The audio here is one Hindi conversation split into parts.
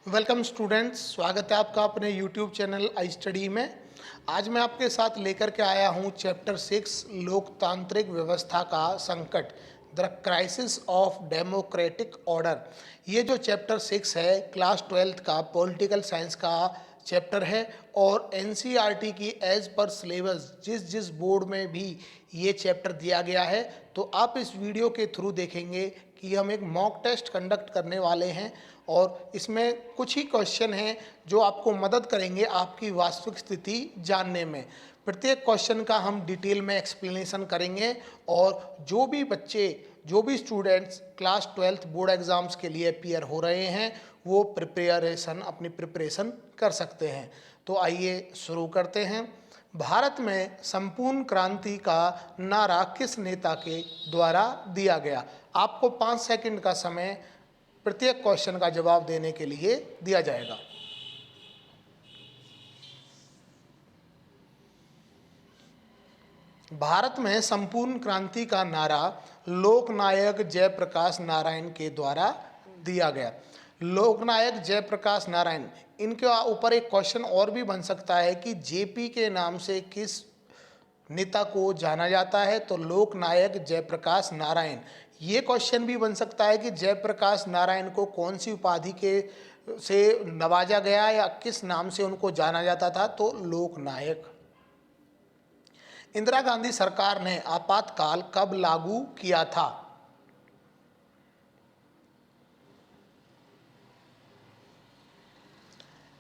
वेलकम स्टूडेंट्स, स्वागत है आपका अपने यूट्यूब चैनल आई स्टडी में। आज मैं आपके साथ लेकर के आया हूं चैप्टर 6 लोकतांत्रिक व्यवस्था का संकट, the crisis of democratic order. ये जो चैप्टर 6 है क्लास 12th का पॉलिटिकल साइंस का चैप्टर है और एनसीईआरटी की एज पर सिलेबस जिस जिस बोर्ड में भी ये चैप्टर दिया गया है, तो आप इस वीडियो के थ्रू देखेंगे कि हम एक मॉक टेस्ट कंडक्ट करने वाले हैं और इसमें कुछ ही क्वेश्चन हैं जो आपको मदद करेंगे आपकी वास्तविक स्थिति जानने में। प्रत्येक क्वेश्चन का हम डिटेल में एक्सप्लेनेशन करेंगे और जो भी students class 12th board exams के लिए अपीयर हो रहे हैं वो अपनी प्रिपरेशन कर सकते हैं। तो आइए शुरू करते हैं। भारत में संपूर्ण क्रांति का नारा किस नेता के द्वारा दिया गया? आपको 5 सेकंड का समय प्रत्येक क्वेश्चन का जवाब देने के लिए दिया जाएगा। भारत में संपूर्ण क्रांति का नारा लोकनायक जयप्रकाश नारायण के द्वारा दिया गया। लोकनायक जयप्रकाश नारायण, इनके ऊपर एक क्वेश्चन और भी बन सकता है कि जेपी के नाम से किस नेता को जाना जाता है? तो लोकनायक जयप्रकाश नारायण। ये क्वेश्चन भी बन सकता है कि जयप्रकाश नारायण को कौन सी उपाधि के से नवाजा गया या किस नाम से उनको जाना जाता था? तो लोकनायक। इंदिरा गांधी सरकार ने आपातकाल कब लागू किया था?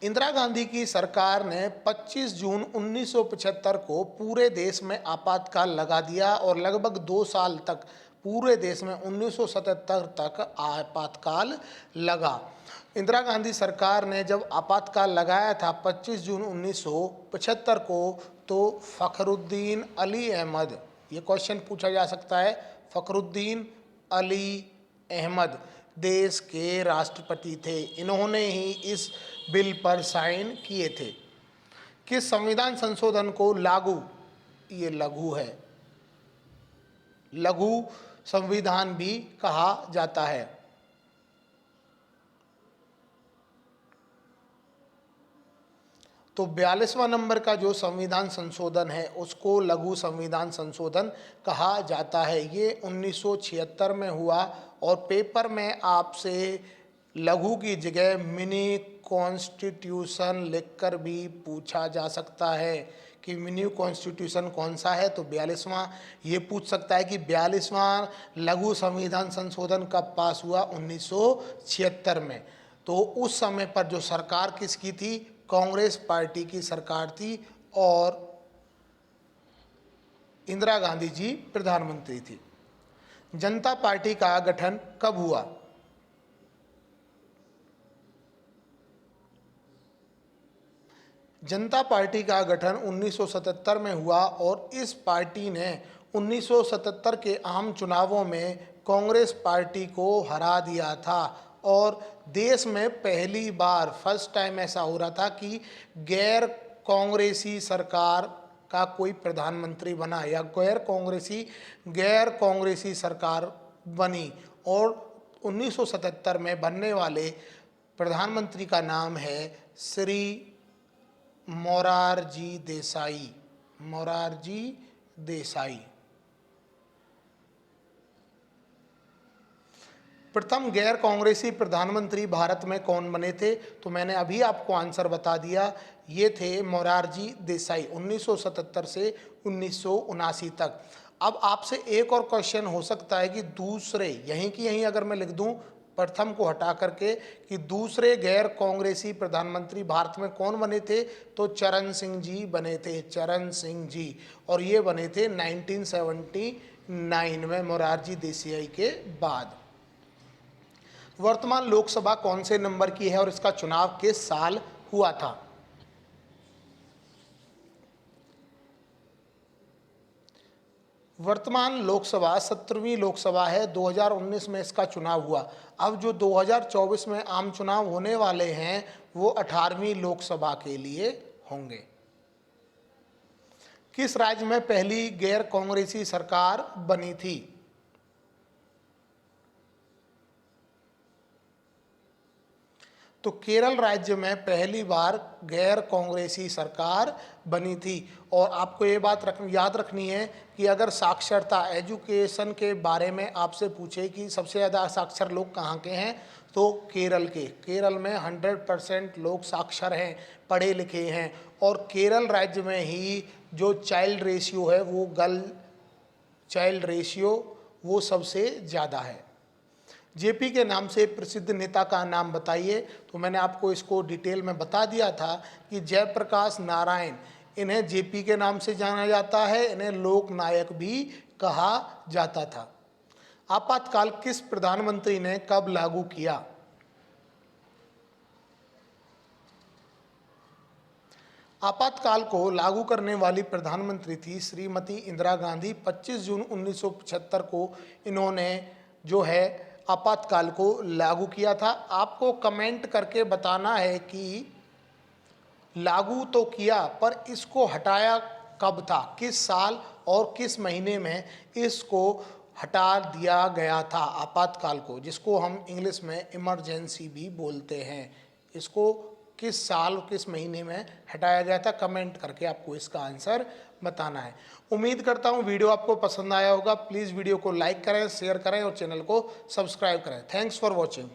इंदिरा गांधी की सरकार ने 25 जून 1975 को पूरे देश में आपातकाल लगा दिया और लगभग 2 साल तक पूरे देश में 1977 तक आपातकाल लगा। इंदिरा गांधी सरकार ने जब आपातकाल लगाया था 25 जून 1975 को, तो फ़खरुद्दीन अली अहमद, ये क्वेश्चन पूछा जा सकता है, फ़खरुद्दीन अली अहमद देश के राष्ट्रपति थे। इन्होंने ही इस बिल पर साइन किए थे। किस संविधान संशोधन को लागू, ये लघु है, लघु संविधान भी कहा जाता है? तो 42वां नंबर का जो संविधान संशोधन है उसको लघु संविधान संशोधन कहा जाता है। ये 1976 में हुआ और पेपर में आपसे लघु की जगह मिनी कॉन्स्टिट्यूशन लिखकर भी पूछा जा सकता है कि मिनी कॉन्स्टिट्यूशन कौन सा है? तो 42वां। ये पूछ सकता है कि 42वां लघु संविधान संशोधन कब पास हुआ? 1976 में। तो उस समय पर जो सरकार किसकी थी? कांग्रेस पार्टी की सरकार थी और इंदिरा गांधी जी प्रधानमंत्री थी। जनता पार्टी का गठन कब हुआ? जनता पार्टी का गठन 1977 में हुआ और इस पार्टी ने 1977 के आम चुनावों में कांग्रेस पार्टी को हरा दिया था और देश में पहली बार फर्स्ट टाइम ऐसा हो रहा था कि गैर कांग्रेसी सरकार का कोई प्रधानमंत्री बना या गैर कांग्रेसी सरकार बनी। और 1977 में बनने वाले प्रधानमंत्री का नाम है श्री मोरारजी देसाई। मोरारजी देसाई। प्रथम गैर कांग्रेसी प्रधानमंत्री भारत में कौन बने थे? तो मैंने अभी आपको आंसर बता दिया, ये थे मोरारजी देसाई 1977 से 1979 तक। अब आपसे एक और क्वेश्चन हो सकता है कि दूसरे, यहीं की यहीं अगर मैं लिख दूं प्रथम को हटा करके, कि दूसरे गैर कांग्रेसी प्रधानमंत्री भारत में कौन बने थे? तो चरण सिंह जी बने थे, चरण सिंह जी। और ये बने थे 1979 में मोरारजी देसाई के बाद। वर्तमान लोकसभा कौन से नंबर की है और इसका चुनाव किस साल हुआ था? वर्तमान लोकसभा 17वीं लोकसभा है, 2019 में इसका चुनाव हुआ। अब जो 2024 में आम चुनाव होने वाले हैं वो 18वीं लोकसभा के लिए होंगे। किस राज्य में पहली गैर कांग्रेसी सरकार बनी थी? तो केरल राज्य में पहली बार गैर कांग्रेसी सरकार बनी थी। और आपको ये बात याद रखनी है कि अगर साक्षरता एजुकेशन के बारे में आपसे पूछे कि सबसे ज़्यादा साक्षर लोग कहाँ के हैं, तो केरल में 100% लोग साक्षर हैं, पढ़े लिखे हैं। और केरल राज्य में ही जो चाइल्ड रेशियो है, वो गर्ल चाइल्ड रेशियो वो सबसे ज़्यादा है। जेपी के नाम से प्रसिद्ध नेता का नाम बताइए। तो मैंने आपको इसको डिटेल में बता दिया था कि जयप्रकाश नारायण, इन्हें जेपी के नाम से जाना जाता है, इन्हें लोक नायक भी कहा जाता था। आपातकाल किस प्रधानमंत्री ने कब लागू किया? आपातकाल को लागू करने वाली प्रधानमंत्री थी श्रीमती इंदिरा गांधी। 25 जून 1975 को इन्होंने जो है आपातकाल को लागू किया था। आपको कमेंट करके बताना है कि लागू तो किया पर इसको हटाया कब था, किस साल और किस महीने में इसको हटा दिया गया था आपातकाल को, जिसको हम इंग्लिश में इमरजेंसी भी बोलते हैं। इसको किस साल किस महीने में हटाया गया था, कमेंट करके आपको इसका आंसर बताना है। उम्मीद करता हूँ वीडियो आपको पसंद आया होगा। प्लीज़ वीडियो को लाइक करें, शेयर करें और चैनल को सब्सक्राइब करें। Thanks for watching.